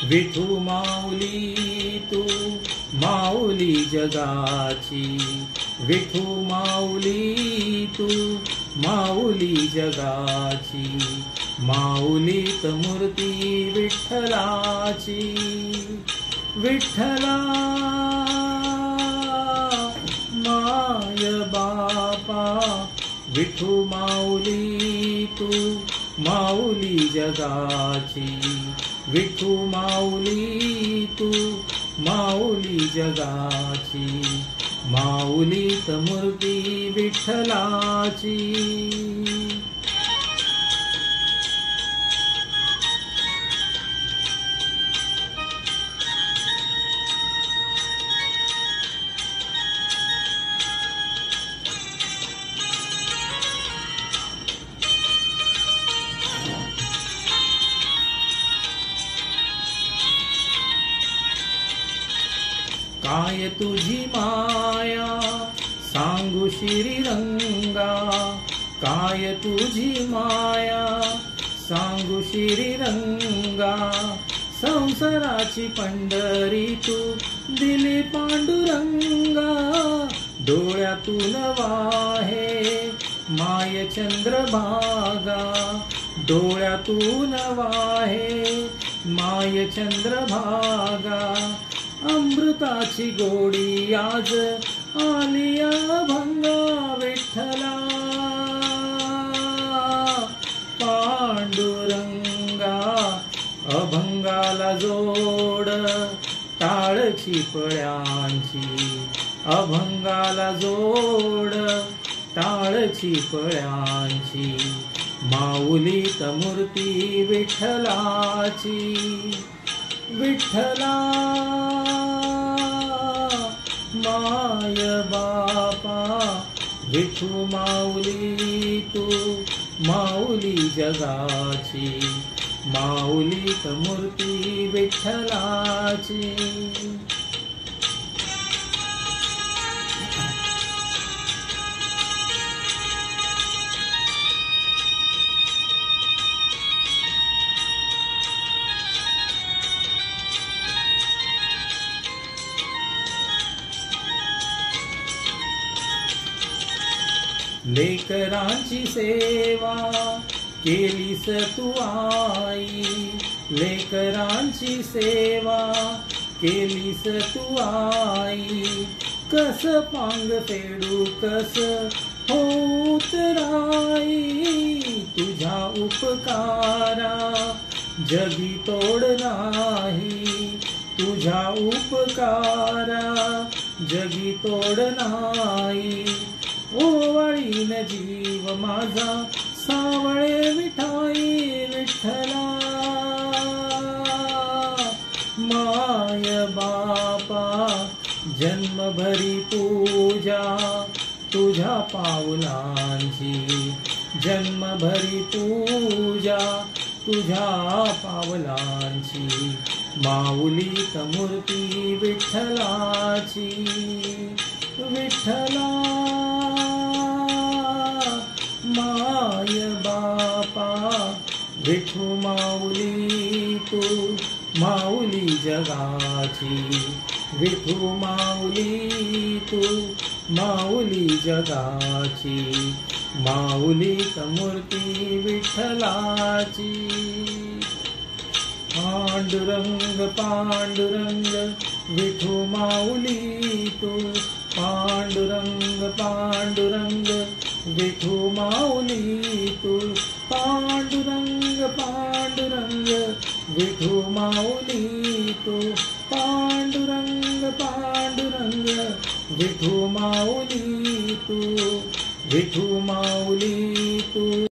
विठू माऊली तू माऊली जगाची, विठू माऊली तू माऊली जगाची, माऊलीत मूर्ती विठ्ठलाची. विठ्ठला माय बापा, विठू माऊली तू माऊली जगाची, विठू माऊली तू माऊली जगाची, माऊलीत मूर्ती विठ्ठलाची. काय तुझी माया सांगू श्रीरंगा, काय तुझी माया सांगू श्रीरंगा, संसाराची पंढरी तू दिली पांडुरंगा. डोळ्यातून वाहे माय चंद्रभागा, डोळ्यातून वाहे माय चंद्रभागा, अमृताची गोडी आज आली अभंगा. विठ्ठला पांडुरंगा, अभंगाला जोड टाळची पळ्यांची, अभंगाला जोड टाळची पळ्यांची, माऊलीत मूर्ती विठ्ठलाची. विठ्ठला माय बापा, विठू माऊली तू माऊली जगाची, माऊलीत मूर्ती विठ्ठलाची. लेकरांची सेवा केलीस तू आई, लेकरांची सेवा केलीस तू आई, कस पांग फेडू कस होत राई. तुझ्या उपकारा जगी तोड नाही, तुझ्या उपकारा जगी तोड नाही. ओवाळीन जीव माझा सावळे विठाई. विठ्ठला माय बापा, जन्मभरी पूजा तुझ्या पावलांची, जन्मभरी पूजा तुझ्या पावलांची, माऊलीत मूर्ती विठ्ठलाची. विठ्ठला माय बापा, विठू माऊली तू माऊली जगाची, विठू माऊली तू माऊली जगाची, माऊलीत मूर्ती विठ्ठलाची. पांडुरंग पांडुरंग विठू माऊली तू, पांडुरंग पांडुरंग विठू माऊली तू, पांडुरंग पांडुरंग विठू माऊली तू, पांडुरंग पांडुरंग विठू माऊली तू, विठू माऊली तू.